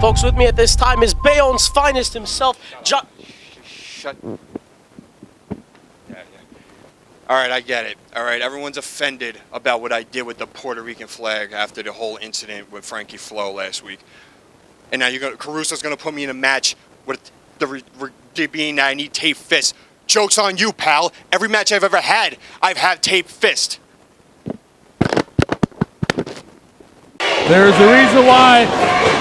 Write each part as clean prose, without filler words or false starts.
Folks, with me at this time is Bayonne's finest himself, Shut. Yeah. All right, I get it. All right, everyone's offended about what I did with the Puerto Rican flag after the whole incident with Frankie Flo last week. And now Caruso's gonna put me in a match with being that I need tape fist. Joke's on you, pal. Every match I've ever had, I've had tape fist. There's a reason why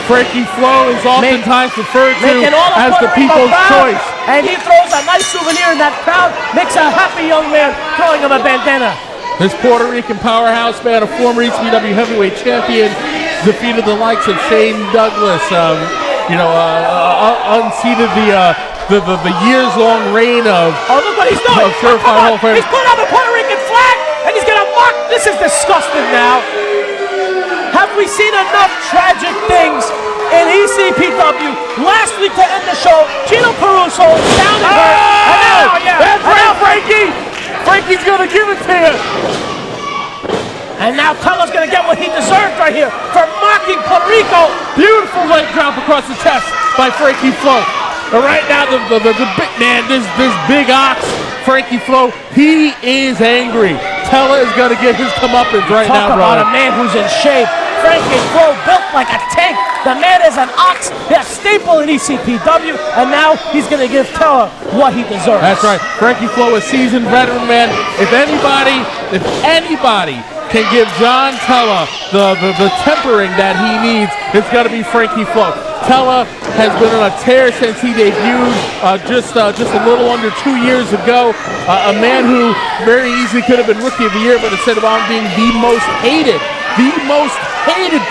Frankie Flo is oftentimes referred to as the people's choice. And he throws a nice souvenir in that crowd, makes a happy young man throwing him a bandana. This Puerto Rican powerhouse man, a former ECPW heavyweight champion, defeated the likes of Shane Douglas, unseated the years-long reign of look what he's doing. Certified Hall of Fame. He's putting up a Puerto Rican flag, and he's going to mock. This is disgusting now. Have we seen enough tragic things in ECPW? Last week to end the show, Gino Caruso is down and hurt. And now Frankie! Frankie's going to give it to you. And now Tella's going to get what he deserved right here for mocking Puerto Rico. Beautiful leg drop across the chest by Frankie Flo. But right now, the big man, this big ox, Frankie Flo, he is angry. Tella is going to get his comeuppance right now, Talk about brother. a man who's in shape. Frankie Flo built like a tank. The man is an ox, a staple in ECPW, and now he's going to give Tella what he deserves. That's right. Frankie Flo, a seasoned veteran man. If anybody can give John Tella the tempering that he needs, it's got to be Frankie Flo. Tella has been on a tear since he debuted just a little under 2 years ago. A man who very easily could have been Rookie of the Year, but instead of being the most hated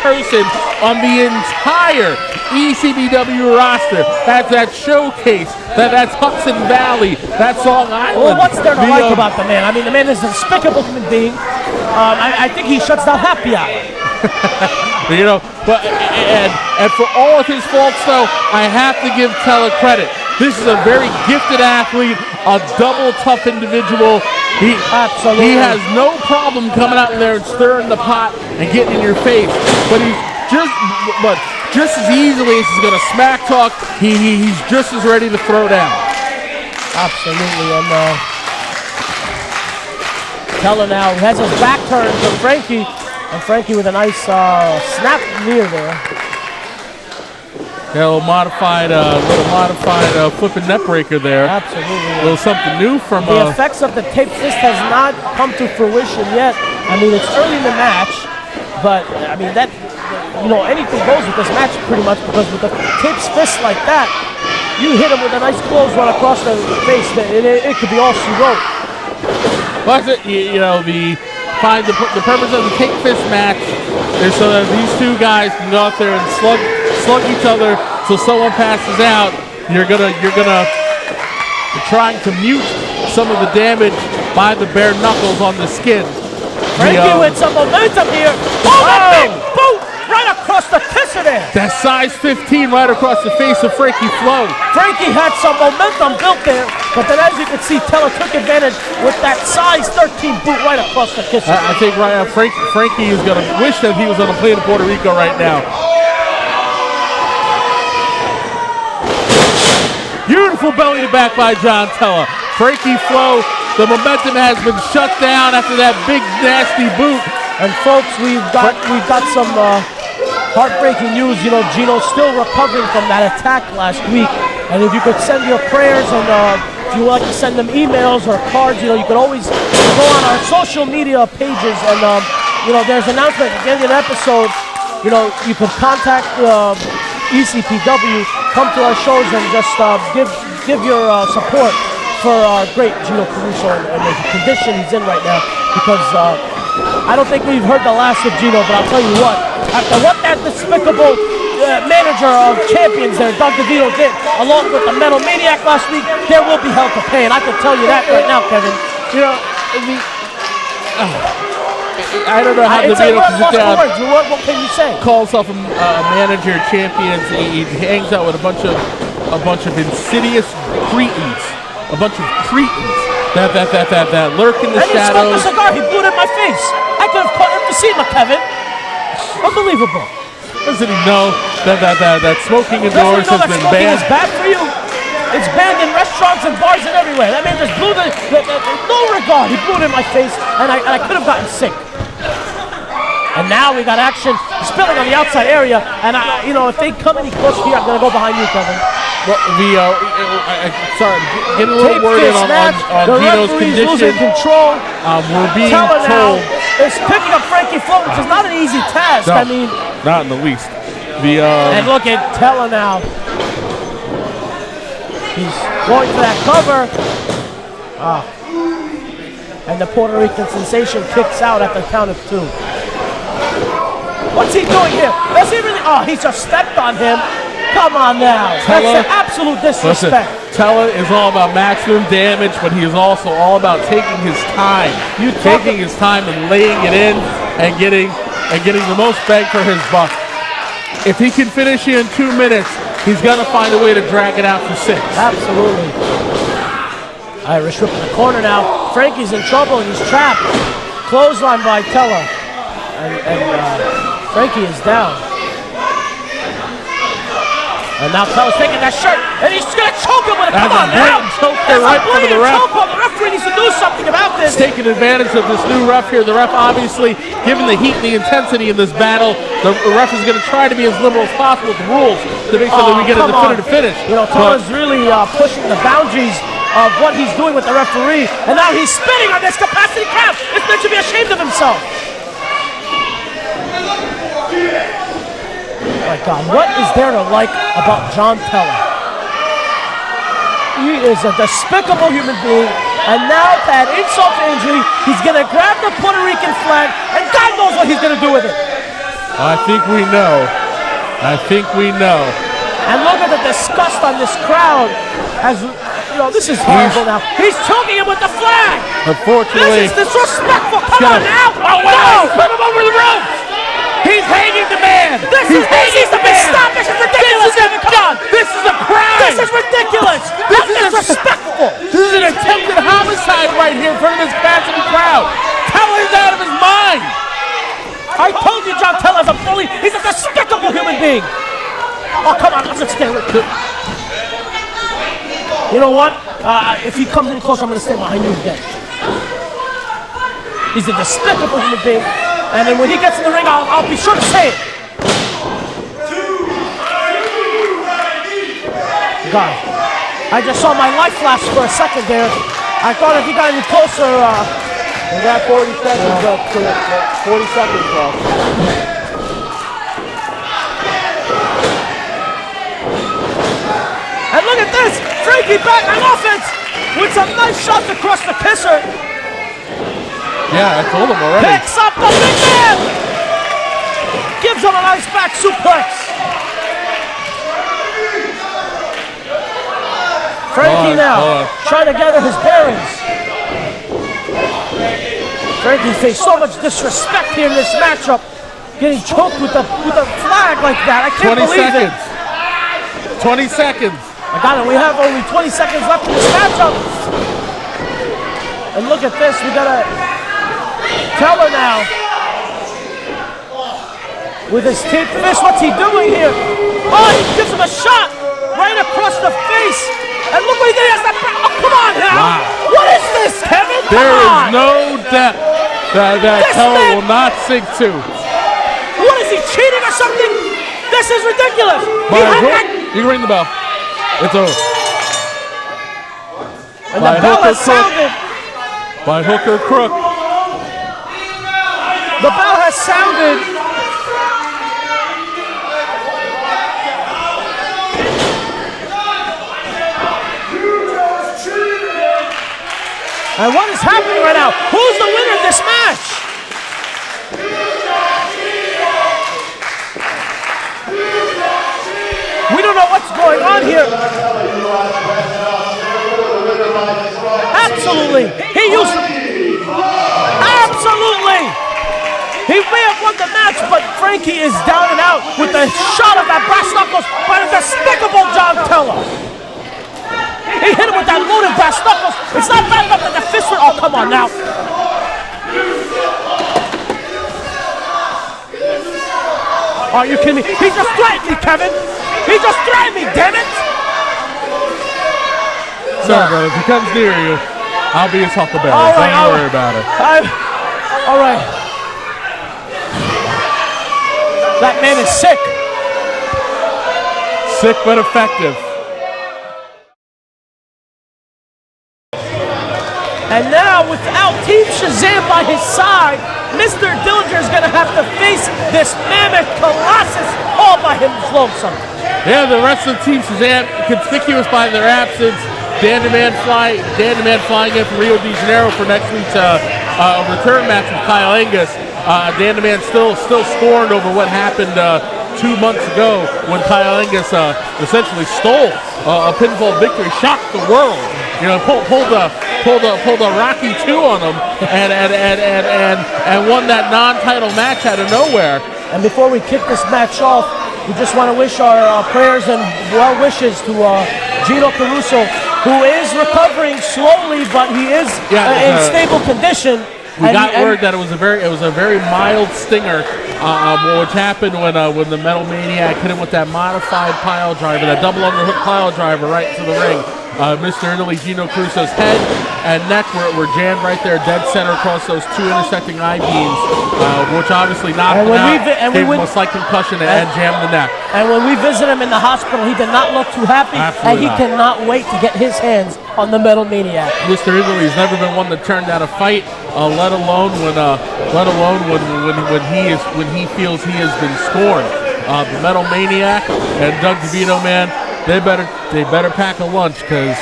person on the entire ECPW roster. That's that showcase. That's Hudson Valley. That's Long Island. Well, what's there to like about the man? I mean, the man is a despicable human being. I think he shuts down happy hour. And for all of his faults, though, I have to give Tella credit. This is a very gifted athlete, a double tough individual. He has no problem coming out in there and stirring the pot and getting in your face. But just as easily as he's going to smack talk, he's just as ready to throw down. Absolutely. And Tella now has his back turned to Frankie. And Frankie with a nice snap near there. Yeah, a little modified flipping net breaker there. Absolutely. A little something new from the effects of the tape fist has not come to fruition yet. I mean, it's early in the match, but I mean anything goes with this match pretty much, because with the tape fist like that, you hit him with a nice close run across the face. It could be all she wrote. Well, the purpose of the tape fist match is so that these two guys can go out there and slug each other till someone passes out. You're trying to mute some of the damage by the bare knuckles on the skin. Frankie with some momentum here. Oh, that big boot right across the kisser there. That size 15 right across the face of Frankie Flo. Frankie had some momentum built there, but then as you can see, Tella took advantage with that size 13 boot right across the kisser. I think right now Frankie is going to wish that he was on a plane to Puerto Rico right now. Beautiful belly to back by John Tella. Frankie Flo, the momentum has been shut down after that big nasty boot. And folks, we've got some heartbreaking news. Gino's still recovering from that attack last week. And if you could send your prayers, and if you would like to send them emails or cards, you could always go on our social media pages. And there's an announcement at the end of the episode. You can contact ECPW, come to our shows, and just give your support for our great Gino Caruso and the condition he's in right now. Because I don't think we've heard the last of Gino, but I'll tell you what, after what that despicable manager of champions there, Doug DeVito, did, along with the Metal Maniac last week, there will be hell to pay, and I can tell you that right now, Kevin. I don't know how DeVito can sit down. What can you say? Calls himself a manager of champions. He hangs out with a bunch of insidious cretins, that lurk in the shadows. And he smoked a cigar. He blew it in my face. I could have caught emphysema, Kevin. Unbelievable. Doesn't he know that smoking indoors has been banned? Is bad for you? It's banned in restaurants and bars and everywhere. That man just blew no regard. He blew it in my face, and I could have gotten sick. And now we got action spilling on the outside area, and if they come any closer here, I'm gonna go behind you, Kevin. Well, sorry, getting a little worried on Gino's condition. Losing control. We're being Tella now told is picking up Frankie Flo, which is not an easy task. No, I mean, not in the least. And look at Tella now. He's going for that cover. And the Puerto Rican sensation kicks out at the count of 2. What's he doing here? Does he really? Oh, he just stepped on him. Come on now. Tella, that's an absolute disrespect. Listen, Tella is all about maximum damage, but he is also all about taking his time. Taking his time and laying it in and getting the most bang for his buck. If he can finish here in 2 minutes, he's gonna find a way to drag it out for 6. Absolutely. Irish whip in the corner now. Frankie's in trouble and he's trapped. Clothesline by Tella. And Frankie is down. And now Tella's taking that shirt, and he's gonna choke him with it. Come on now! Right front of the ref. The referee needs to do something about this. He's taking advantage of this new ref here. The ref, obviously, given the heat and the intensity in this battle, the ref is going to try to be as liberal as possible with the rules to make sure that we get a definitive finish. Tella's really pushing the boundaries of what he's doing with the referee, and now he's spitting on this capacity crowd. This man should be ashamed of himself. Oh my God, what is there to like about John Tella? He is a despicable human being, and now that insult to injury, he's gonna grab the Puerto Rican flag, and God knows what he's gonna do with it. I think we know. And look at the disgust on this crowd. As this is horrible now. He's choking him with the flag. Unfortunately, this is disrespectful. Come on now. Oh, no! Put him over the rope. He's hanging the man! This is the man! Stop! This is ridiculous! This is a crime! This is ridiculous! This is disrespectful! This is an attempted homicide right here in front of this capacity crowd! Tella's out of his mind! I told you John Tella's a bully! He's a despicable human being! Oh, come on, let's stay with him. You know what? If he comes any closer, I'm going to stand behind you again. He's a despicable human being. And then when he gets in the ring, I'll be sure to say it. God, I just saw my life flash for a second there. I thought if he got any closer, we got 40 seconds left. 40 seconds left. And look at this, Frankie back on offense with some nice shots across the kisser. Yeah, I told him already. Picks up the big man! Gives him a nice back suplex. Frankie now trying to gather his bearings. Frankie faced so much disrespect here in this matchup. Getting choked with a flag like that. I can't believe it. 20 seconds. I got it. We have only 20 seconds left in this matchup. And look at this. We got a Tella now with his taped fist. What's he doing here? Oh, he gives him a shot right across the face. And look what he did. Oh, come on now. Wow. What is this, Kevin? There is no doubt that Tella will not sink to. What is he, cheating or something? This is ridiculous. You can ring the bell. It's over. And the bell has sounded. By hook or crook. The bell has sounded. And what is happening right now? Who's the winner of this match? We don't know what's going on here. Absolutely. He used to. Absolutely. He may have won the match, but Frankie is down and out with the shot of that brass knuckles by the despicable John Tella. He hit him with that loaded brass knuckles. It's not bad enough that the fist went. Oh, come on now. Are you kidding me? He just threatened me, Kevin. He just threatened me, damn it. Sorry, brother. If he comes near you, I'll be his huckleberry. All right, Don't worry about it. All right. That man is sick. Sick but effective. And now, without Team Shazam by his side, Mr. Dillinger is going to have to face this mammoth Colossus all by himself. Yeah, the rest of the Team Shazam, conspicuous by their absence. Dan the Man flying in from Rio de Janeiro for next week's return match with Kyle Angus. Dan the Man still scorned over what happened 2 months ago when Kyle Angus essentially stole a pinfall victory, shocked the world. You know, pulled a Rocky II on him and won that non-title match out of nowhere. And before we kick this match off, we just want to wish our prayers and well wishes to Gino Caruso, who is recovering slowly, but he is in stable condition. We got word that it was a very mild stinger, which happened when the Metal Maniac hit him with that modified pile driver, that double underhook pile driver right to the ring. Mr. Italy, Gino Caruso's head and neck were jammed right there, dead center across those two intersecting eye beams, which obviously knocked him out, gave him a slight concussion and jammed the neck. And when we visit him in the hospital, he did not look too happy, and he cannot wait to get his hands on the Metal Maniac. Mr. Italy's never been one to turn down a fight, let alone when he feels he has been scorned. The Metal Maniac and Doug DeVito, man, they better pack a lunch because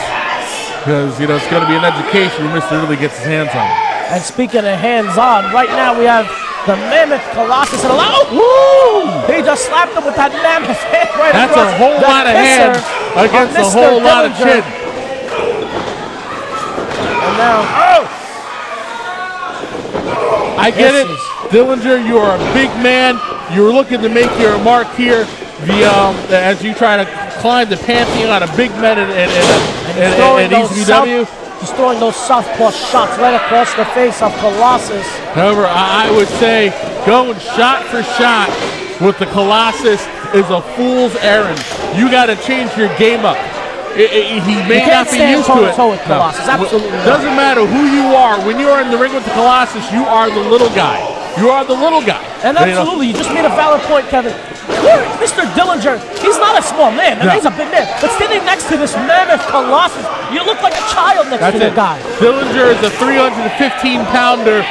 you know it's going to be an education when Mr. Italy gets his hands on it. And speaking of hands-on, right now we have the Mammoth Colossus. And he just slapped him with that mammoth hand right That's across a whole lot of hands against a whole lot of chin. And now, I get it. Dillinger, you are a big man. You're looking to make your mark here as you try to climb the pantheon of big men in ECPW. He's throwing those southpaw shots right across the face of Colossus. However, I would say going shot for shot with the Colossus is a fool's errand. You got to change your game up. He may not be used to it. With Colossus. Absolutely not. Doesn't matter who you are. When you're in the ring with the Colossus, you are the little guy. You are the little guy. And absolutely, you just made a valid point, Kevin. Mr. Dillinger, he's not a small man. He's a big man. But standing next to this mammoth Colossus, you look like a child next to the guy. Dillinger is a 315-pounder.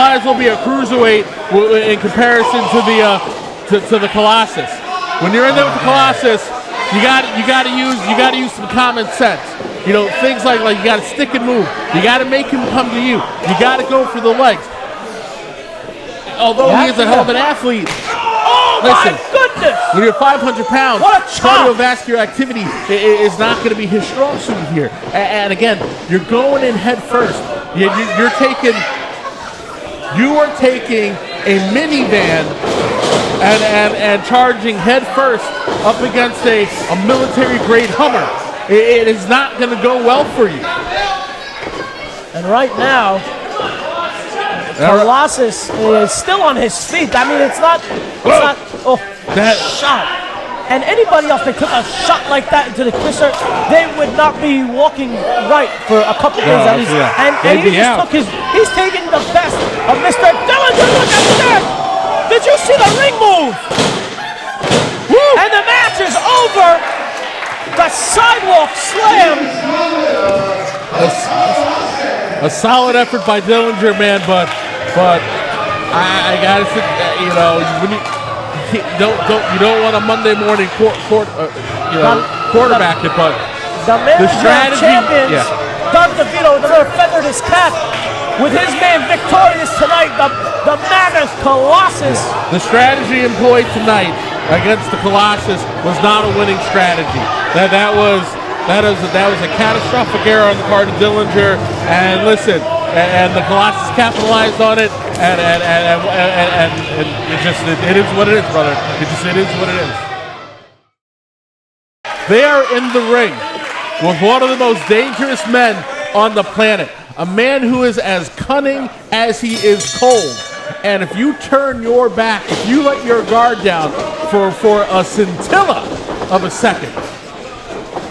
Might as well be a cruiserweight in comparison to the Colossus. When you're in there with the Colossus, you got to use some common sense. You know, things like you got to stick and move. You got to make him come to you. You got to go for the legs. Although he is a hell of an athlete. Listen, my goodness! When you're 500 pounds, what a chop! Cardiovascular activity is not going to be his strong suit here. And again, you're going in head first. You are taking a minivan and charging head first up against a military-grade Hummer. It is not going to go well for you. And right now, Colossus is still on his feet. I mean, it's not that shot. And anybody else that took a shot like that into the kisser, they would not be walking right for a couple days at least. And he's taking the best of Mr. Dillinger. Look at that! Did you see the ring move? Woo. And the match is over. The sidewalk slam. A solid effort by Dillinger, man, but I gotta say, you know, when you don't want a Monday morning quarterback it, but the strategy. Champions, Doug DeVito, the feathered his cap with his man victorious tonight, the Mammoth Colossus. The strategy employed tonight against the Colossus was not a winning strategy. That was a catastrophic error on the part of Dillinger. And listen, and the Colossus capitalized on it, and it is what it is, brother. It is what it is. They are in the ring with one of the most dangerous men on the planet, a man who is as cunning as he is cold. And if you turn your back, if you let your guard down for a scintilla of a second.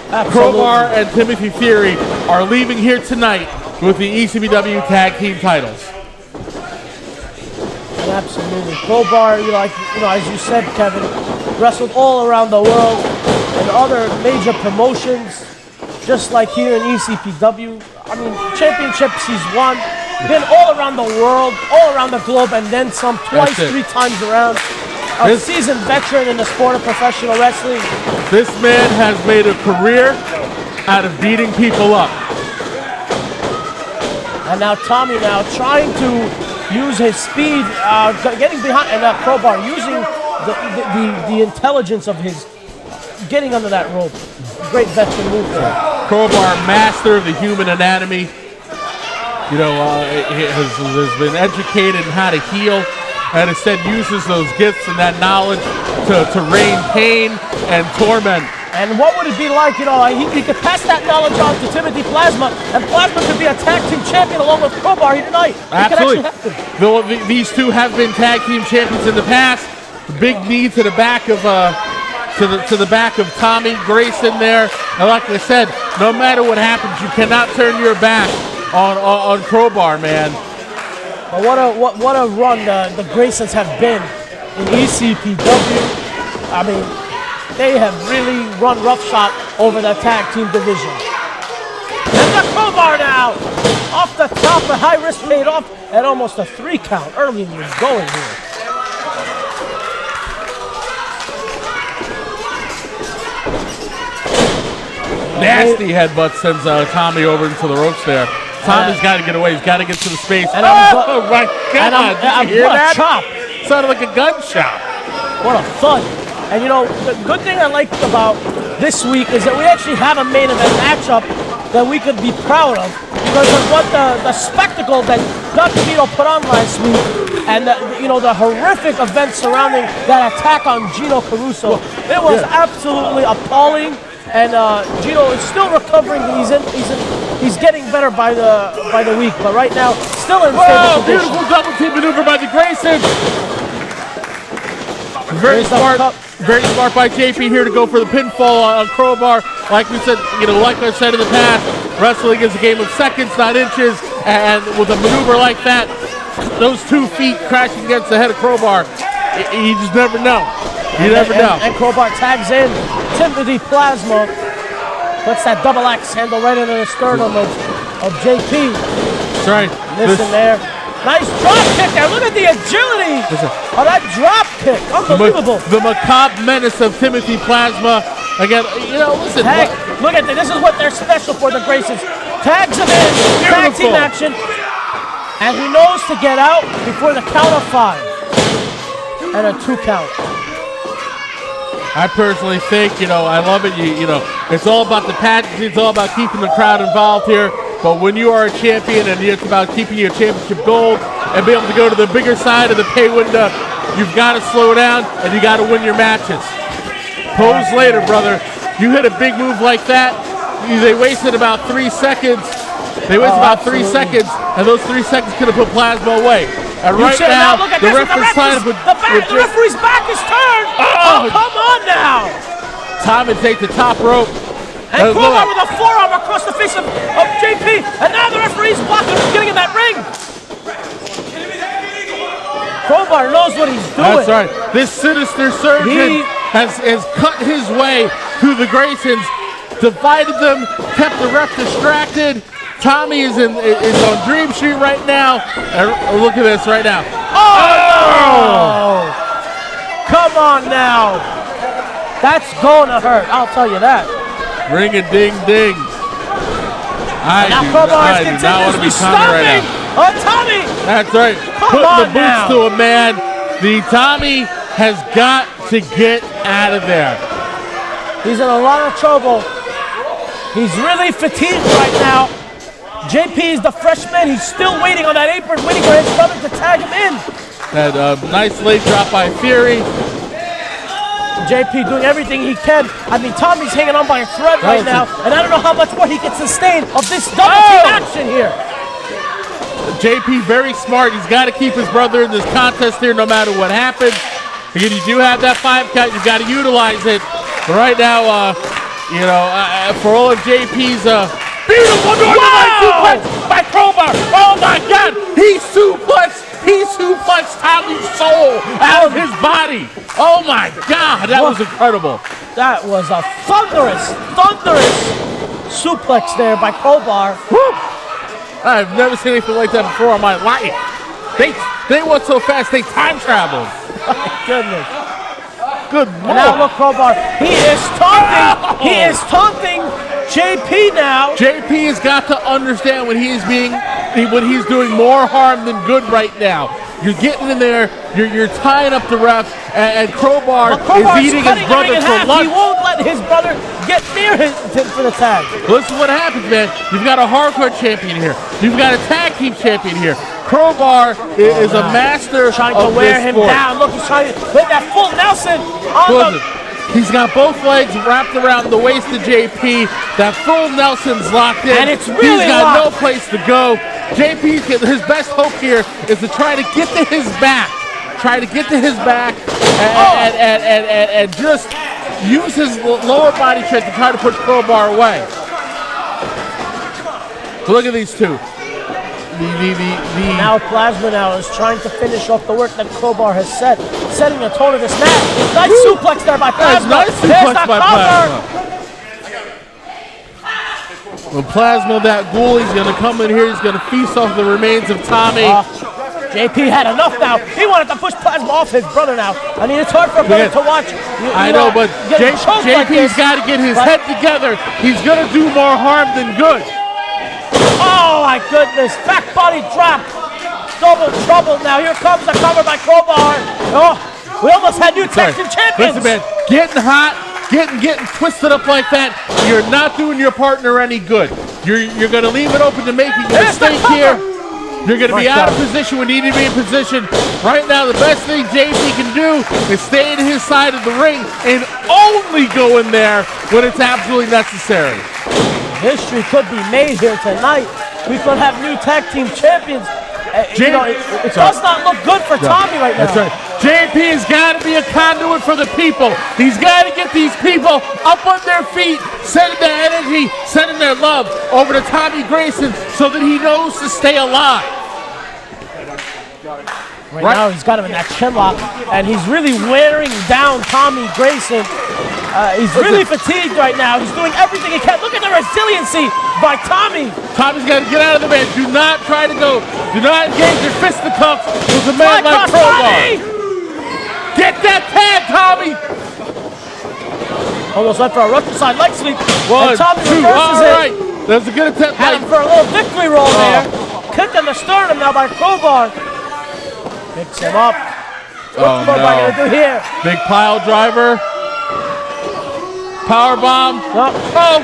Absolutely. Crowbar and Timothy Fury are leaving here tonight with the ECPW Tag Team titles. Absolutely. Crowbar, as you said, Kevin, wrestled all around the world in other major promotions, just like here in ECPW. I mean, championships he's won, been all around the world, all around the globe, and then some twice, 3 times around. A seasoned veteran in the sport of professional wrestling. This man has made a career out of beating people up. And now Tommy trying to use his speed, getting behind, and Crowbar using the intelligence of his getting under that rope. Great veteran move there. Crowbar, master of the human anatomy. He has been educated in how to heal, and instead uses those gifts and that knowledge to rain pain and torment. And what would it be like, he could pass that knowledge on to Timothy Plazma, and Plazma could be a tag team champion along with Crowbar here tonight. Absolutely. These two have been tag team champions in the past. Big knee to the back of to the back of Tommy Grayson there. And like I said, no matter what happens, you cannot turn your back on Crowbar, man. But what a run the Graysons have been in ECPW. I mean, they have really run roughshod over the tag team division. And the Crowbar now! Off the top, the high risk paid off at almost a 3 count early in the going here. Nasty headbutt sends Tommy over into the ropes there. Tommy's got to get away. He's got to get to the space. And oh my God! Did you hear what that? A chop! Sounded like a gunshot. What a thud! And the good thing I like about this week is that we actually have a main event matchup that we could be proud of because of what the spectacle that Dr. Vito put on last week, and the horrific events surrounding that attack on Gino Caruso. It was absolutely appalling. And Gino is still recovering. He's getting better by the week, but right now still in stable condition. Beautiful double team maneuver by the Graysons. Very smart by JP here to go for the pinfall on Crowbar. Like we said, like I said in the past, wrestling is a game of seconds, not inches. And with a maneuver like that, those 2 feet crashing against the head of Crowbar, you just never know. You never know. And Crowbar tags in Timothy Plazma. Puts that double axe handle right into the sternum of JP. That's right. Listen there. Nice drop kick there. Look at the agility of that drop kick. Unbelievable. The macabre menace of Timothy Plazma. Again, listen. Look at this. This is what they're special for, the Graysons. Tags him in. Tag team action. And he knows to get out before the count of 5. And a 2 count. I personally think, I love it. It's all about the pageantry. It's all about keeping the crowd involved here. But when you are a champion and it's about keeping your championship gold and be able to go to the bigger side of the pay window, you've got to slow down and you got to win your matches. Pose later, brother. You hit a big move like that. They wasted about 3 seconds. They wasted about 3 seconds, and those 3 seconds could have put Plazma away. And right now, the referee's back is turned. Oh, come on now. Time to take the top rope. And Crowbar with a forearm across the face of JP. And now the referee's blocking him from getting in that ring. Crowbar knows what he's doing. That's right. This sinister surgeon has cut his way through the Graysons, divided them, kept the ref distracted. Tommy is on Dream Street right now. And look at this right now. Oh! Come on now. That's going to hurt. I'll tell you that. Ring a ding ding. I do not want to be Tommy right now. Oh, Tommy! That's right. Putting the boots to a man. The Tommy has got to get out of there. He's in a lot of trouble. He's really fatigued right now. JP is the freshman. He's still waiting on that apron, waiting for his brother to tag him in. That nice late drop by Fury. JP doing everything he can. I mean, Tommy's hanging on by a thread right now, and I don't know how much more he can sustain of this double team action here. JP very smart. He's got to keep his brother in this contest here no matter what happens. Because you do have that 5 count, you've got to utilize it. But right now, for all of JP's beautiful Northern suplex by Crowbar. Oh my God, he suplexed Tommy's soul out of his body. Oh my God, that was incredible. That was a thunderous suplex there by Crowbar. Woo. I've never seen anything like that before in my life. They went so fast, they time traveled. My goodness. Good And now look, Crowbar. He is taunting. He is taunting JP now. JP has got to understand when he's doing more harm than good right now. You're getting in there, you're tying up the ref, and Crowbar is eating his brother for lunch. He won't let his brother get near him for the tag. Well, this is what happens, man. You've got a hardcore champion here. You've got a tag team champion here. Crowbar is a master trying of to wear this him sport. down. Look, he's trying to hit that full Nelson on the... He's got both legs wrapped around the waist of JP. That full Nelson's locked in. And it's really He's got locked. no place to go. JP, his best hope here is to try to get to his back. And just use his lower body strength to try to push Crowbar away. Look at these two. Now Plazma now is trying to finish off the work that Crowbar has set, setting the tone of this match. Nice suplex there by Plazma. Nice suplex by Plazma. Well, Plazma, that ghoul, he's going to come in here. He's going to feast off the remains of Tommy. JP had enough now. He wanted to push Plazma off his brother now. I mean, it's hard for a brother to watch. I know, but JP's got to get his head together. He's going to do more harm than good. Oh my goodness, back body drop. Double trouble now. Here comes the cover by Crowbar. Oh, we almost had new tag team champions. Listen, man, getting hot, getting twisted up like that, you're not doing your partner any good. You're going to leave it open to making a mistake here. You're going to be out of position when you need to be in position. Right now, the best thing JP can do is stay in his side of the ring and only go in there when it's absolutely necessary. History could be made here tonight. We could have new tag team champions. It does not look good for Tommy right now. That's right. JP has got to be a conduit for the people. He's got to get these people up on their feet, sending their energy, sending their love over to Tommy Grayson so that he knows to stay alive. Right now, he's got him in that chin lock, and he's really wearing down Tommy Grayson. He's really fatigued right now. He's doing everything he can. Look at the resiliency by Tommy. Tommy's got to get out of the man. Do not try to go. Do not engage your fisticuffs with a man like Crowbar. Get that tag, Tommy. Almost went for a Russian side leg sweep. One, and Tommy two, reverses all right. That's a good attempt. Had him for a little victory roll there. Kicked in the sternum now by Crowbar. Picks him up. What's Crowbar going to do here? Big pile driver. Power bomb. Oh,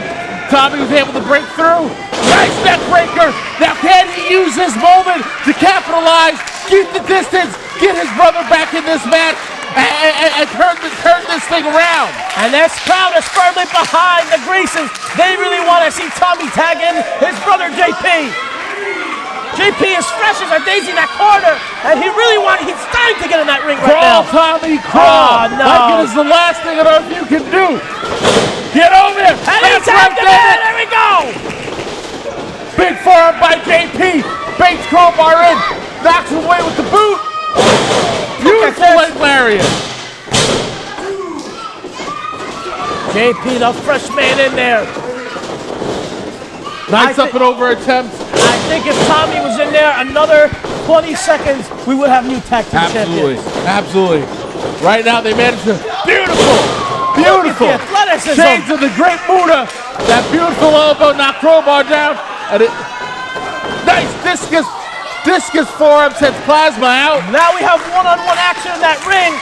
Tommy was able to break through. Nice neck breaker. Now can he use this moment to capitalize, keep the distance, get his brother back in this match, and turn this thing around? And this crowd is firmly behind the Graysons. They really want to see Tommy tag in his brother JP. JP is fresh as a daisy in that corner, and he's dying to get in that ring right now. Crawl, Tommy, crawl. Oh, no. Like it is the last thing on earth you can do. Get over there. And he's tagged him in. There we go. Big forearm by JP. Baits Crowbar in. Knocks him away with the boot. Beautiful leg lariat. JP, the fresh man in there. Nice up and over attempt. I think if Tommy was in there another 20 seconds, we would have new tag team champions. Absolutely. Right now they managed to. Beautiful. The athleticism. Shades of the Great Muda. That beautiful elbow knocked Crowbar down. And nice discus forearm sends Plazma out. Now we have one-on-one action in that ring,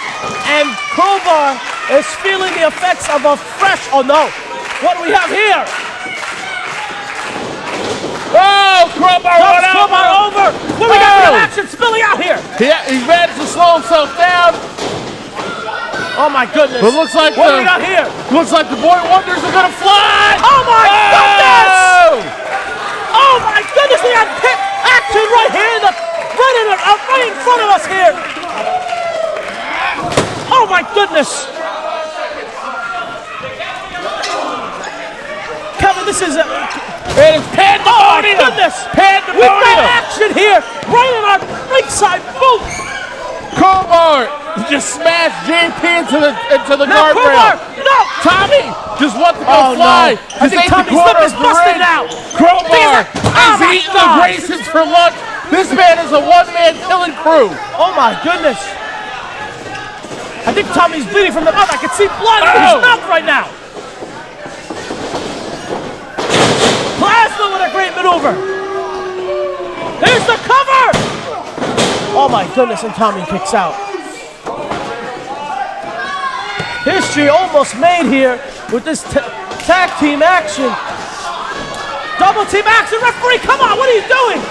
and Crowbar is feeling the effects of a fresh. Oh no! What do we have here? Oh, Crowbar went out. Crowbar over. What do we got for action spilling out here? He managed to slow himself down. Oh my goodness! It looks like what do we got here? Looks like the Boy Wonders are gonna fly. Oh my goodness! Oh my goodness! We have action right here, right in front of us here. Oh my goodness. Kevin, this is It is pandemonium. oh my goodness. Pandemonium. We've got action here, right in our ringside booth. Crowbar just smashed JP into the Now, guardrail. Crowbar, no. Tommy just wants to go Oh, fly. no. I think ate the Tommy's corner lip is of the busted ring. now. Crowbar Oh, is my eating God. the Graysons for lunch. This man is a one-man killing crew. Oh my goodness. I think Tommy's bleeding from the mouth. I can see blood in his Oh. mouth right now. Plazma with a great maneuver. Here's the cover. Oh my goodness, and Tommy kicks out. History almost made here with this tag team action. Double team action, referee, come on, what are you doing?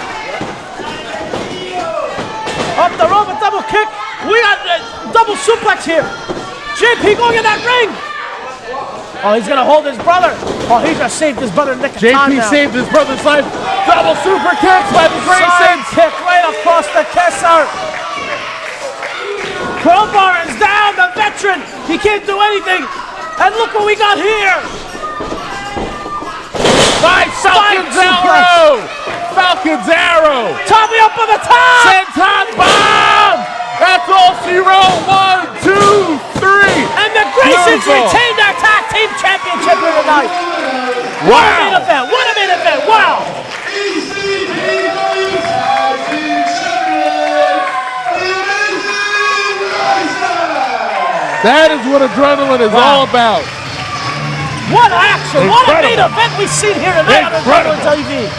Up the rope, a double kick. We got a double suplex here. JP going in that ring. Oh, he's gonna hold his brother. Oh, he just saved his brother nick of time JP now. saved his brother's life. Double super kicks by the Side Graysons. kick right across the kisser. Crowbar is down, the veteran. He can't do anything. And look what we got here. Nice Falcon's arrow. Falcon's arrow. Tommy up on the top. Senton bomb. That's all she wrote. 1, 2, 3. And the Graysons Beautiful. retain their tag team championship here tonight. Wow. What a main event. What a main event. Wow. ECPW Tag Team Champion, Dillinger. That is what adrenaline is all about. What action. What a main Incredible. event we've seen here tonight on Incredible. WWE TV.